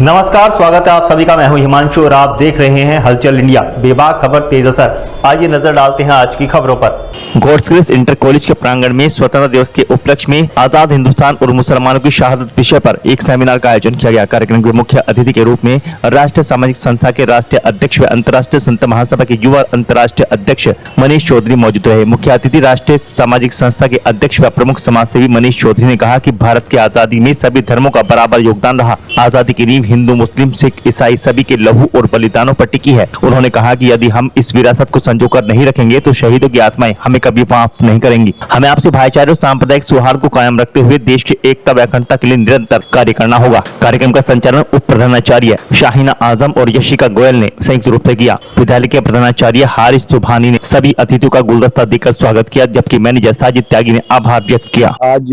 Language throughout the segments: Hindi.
नमस्कार, स्वागत है आप सभी का। मैं हूं हिमांशु और आप देख रहे हैं हलचल इंडिया। बेबाक खबर तेज असर। आइए नजर डालते हैं आज की खबरों पर। गॉड्स ग्रेस इंटर कॉलेज के प्रांगण में स्वतंत्रता दिवस के उपलक्ष्य में आजाद हिंदुस्तान और मुसलमानों की शहादत विषय पर एक सेमिनार का आयोजन किया गया। कार्यक्रम के मुख्य अतिथि के रूप में राष्ट्रीय सामाजिक संस्था के राष्ट्रीय अध्यक्ष व अंतर्राष्ट्रीय संत महासभा के युवा अंतर्राष्ट्रीय अध्यक्ष मनीष चौधरी मौजूद रहे। मुख्य अतिथि राष्ट्रीय सामाजिक संस्था के अध्यक्ष व प्रमुख समाजसेवी मनीष चौधरी ने कहा कि भारत की आजादी में सभी धर्मों का बराबर योगदान रहा। आजादी की नींव हिंदू, मुस्लिम, सिख, ईसाई सभी के लहू और बलिदानों पर टिकी है। उन्होंने कहा कि यदि हम इस विरासत को संजोकर नहीं रखेंगे तो शहीदों की आत्माएं हमें कभी माफ नहीं करेंगी। हमें आपसी भाईचारे और सांप्रदायिक सौहार्द को कायम रखते हुए देश की एकता व अखंडता के लिए निरंतर कार्य करना होगा। कार्यक्रम का संचालन उप प्रधानाचार्य शाहीना आजम और यशिका गोयल ने संयुक्त रूप से किया। विद्यालय के प्रधानाचार्य हारिस सुभानी ने सभी अतिथियों का गुलदस्ता देकर स्वागत किया, जबकि मैनेजर साजिद त्यागी ने आभार व्यक्त किया। आज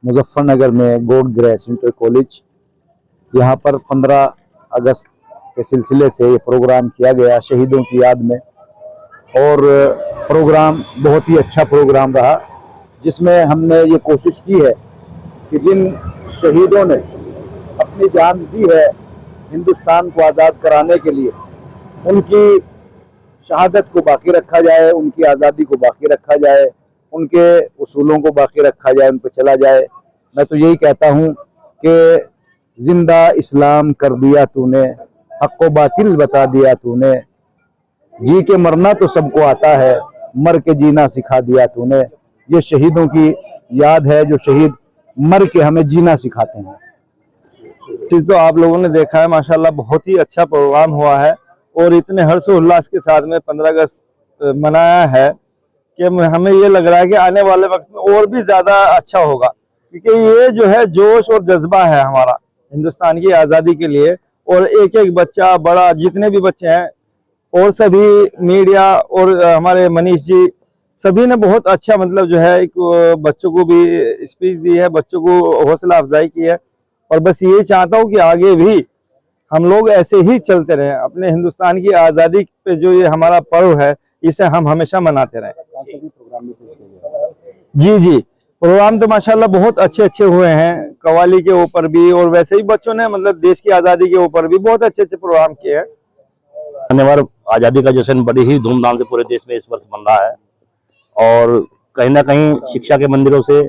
मुजफ्फरनगर में गॉड ग्रेस इंटर कॉलेज यहाँ पर 15 अगस्त के सिलसिले से ये प्रोग्राम किया गया शहीदों की याद में, और प्रोग्राम बहुत ही अच्छा प्रोग्राम रहा, जिसमें हमने ये कोशिश की है कि जिन शहीदों ने अपनी जान दी है हिंदुस्तान को आज़ाद कराने के लिए, उनकी शहादत को बाकी रखा जाए, उनकी आज़ादी को बाकी रखा जाए, उनके उसूलों को बाकी रखा जाए, उन पर चला जाए। मैं तो यही कहता हूँ कि जिंदा इस्लाम कर दिया तूने, हक़ व बातिल बता दिया तूने, जी के मरना तो सबको आता है, मर के जीना सिखा दिया तूने। ये शहीदों की याद है जो शहीद मर के हमें जीना सिखाते हैं। चीज तो आप लोगों ने देखा है, माशाल्लाह बहुत ही अच्छा प्रोग्राम हुआ है और इतने हर्षोल्लास के साथ में 15 अगस्त मनाया है कि हमें ये लग रहा है कि आने वाले वक्त में और भी ज्यादा अच्छा होगा, क्योंकि ये जो है जोश और जज्बा है हमारा हिंदुस्तान की आज़ादी के लिए। और एक एक बच्चा बड़ा, जितने भी बच्चे हैं और सभी मीडिया और हमारे मनीष जी सभी ने बहुत अच्छा मतलब जो है एक बच्चों को भी स्पीच दी है, बच्चों को हौसला अफजाई की है। और बस ये चाहता हूँ कि आगे भी हम लोग ऐसे ही चलते रहें, अपने हिंदुस्तान की आज़ादी पे जो ये हमारा पर्व है इसे हम हमेशा मनाते रहें। जी प्रोग्राम तो माशाल्लाह बहुत अच्छे हुए हैं, कव्वाली के ऊपर भी और वैसे ही बच्चों ने मतलब देश की आज़ादी के ऊपर भी बहुत अच्छे प्रोग्राम किए हैं। धन्यवाद। आज़ादी का जश्न बड़ी ही धूमधाम से पूरे देश में इस वर्ष बन रहा है, और कहीं ना कहीं शिक्षा के मंदिरों से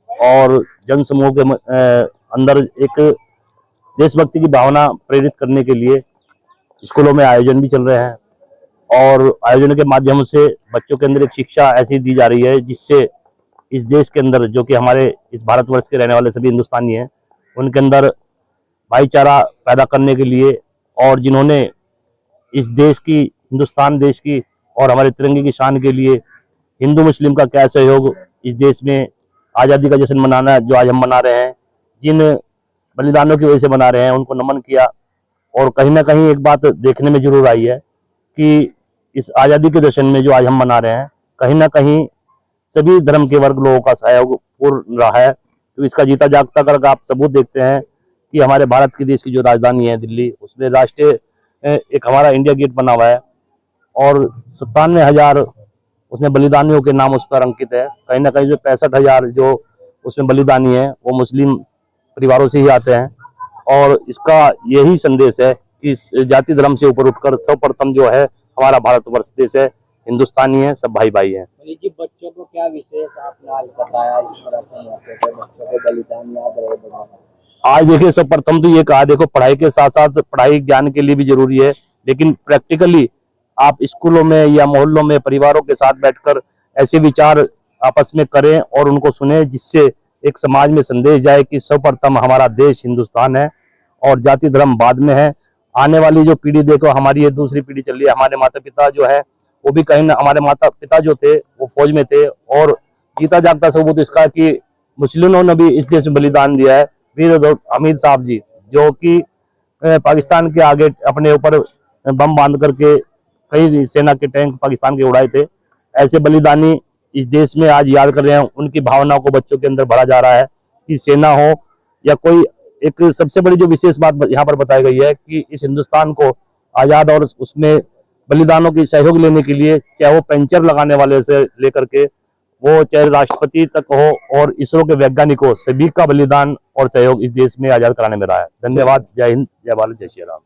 और जन समूह के अंदर एक देशभक्ति की भावना प्रेरित करने के लिए स्कूलों में आयोजन भी चल रहे हैं, और आयोजन के माध्यम से बच्चों के अंदर एक शिक्षा ऐसी दी जा रही है जिससे इस देश के अंदर, जो कि हमारे इस भारतवर्ष के रहने वाले सभी हिंदुस्तानी हैं, उनके अंदर भाईचारा पैदा करने के लिए, और जिन्होंने इस देश की, हिंदुस्तान देश की और हमारे तिरंगे की शान के लिए हिंदू मुस्लिम का क्या सहयोग इस देश में आज़ादी का जश्न मनाना जो आज हम मना रहे हैं, जिन बलिदानों की वजह से मना रहे हैं, उनको नमन किया। और कहीं ना कहीं एक बात देखने में जरूर आई है कि इस आज़ादी के जश्न में जो आज हम मना रहे हैं, कहीं ना कहीं सभी धर्म के वर्ग लोगों का सहयोग पूर्ण रहा है। तो इसका जीता जागता कर आप सबूत देखते हैं कि हमारे भारत के देश की जो राजधानी है दिल्ली, उसमें राष्ट्रीय एक हमारा इंडिया गेट बना हुआ है, और 97,000 उसमें बलिदानियों के नाम उस पर अंकित है। कहीं ना कहीं जो 65,000 जो उसमें बलिदानी है वो मुस्लिम परिवारों से ही आते हैं, और इसका यही संदेश है कि जाति धर्म से ऊपर उठकर सर्वप्रथम जो है हमारा भारतवर्ष देश है, हिंदुस्तानी है, सब भाई भाई हैं। जी, बच्चों को क्या विशेष आपने आज बताया इस तरह से बच्चों को बलिदान याद रहे? आज देखिए, सर्वप्रथम तो ये कहा, देखो पढ़ाई के साथ साथ पढ़ाई ज्ञान के लिए भी जरूरी है, लेकिन प्रैक्टिकली आप स्कूलों में या मोहल्लों में परिवारों के साथ बैठकर ऐसे विचार आपस में करें और उनको सुने, जिससे एक समाज में संदेश जाए कि सर्वप्रथम हमारा देश हिंदुस्तान है और जाति धर्म बाद में है। आने वाली जो पीढ़ी देखो, हमारी ये दूसरी पीढ़ी चल रही है, हमारे माता पिता जो है वो भी कहीं ना, हमारे माता पिता जो थे वो फौज में थे, और जीता जागता सबूत इसका कि मुस्लिमों ने भी इस देश में बलिदान दिया है। वीर हमीद साहब जी, जो कि पाकिस्तान के आगे अपने ऊपर बम बांध करके कई सेना के टैंक पाकिस्तान के उड़ाए थे, ऐसे बलिदानी इस देश में आज याद कर रहे हैं। उनकी भावना को बच्चों के अंदर भरा जा रहा है कि सेना हो या कोई, एक सबसे बड़ी जो विशेष बात यहाँ पर बताई गई है कि इस हिंदुस्तान को आज़ाद और उसमें बलिदानों की सहयोग लेने के लिए, चाहे वो पंचर लगाने वाले से लेकर के वो चाहे राष्ट्रपति तक हो और इसरो के वैज्ञानिकों सभी का बलिदान और सहयोग इस देश में आजाद कराने में रहा है। धन्यवाद। जय हिंद, जय भारत, जय श्री राम।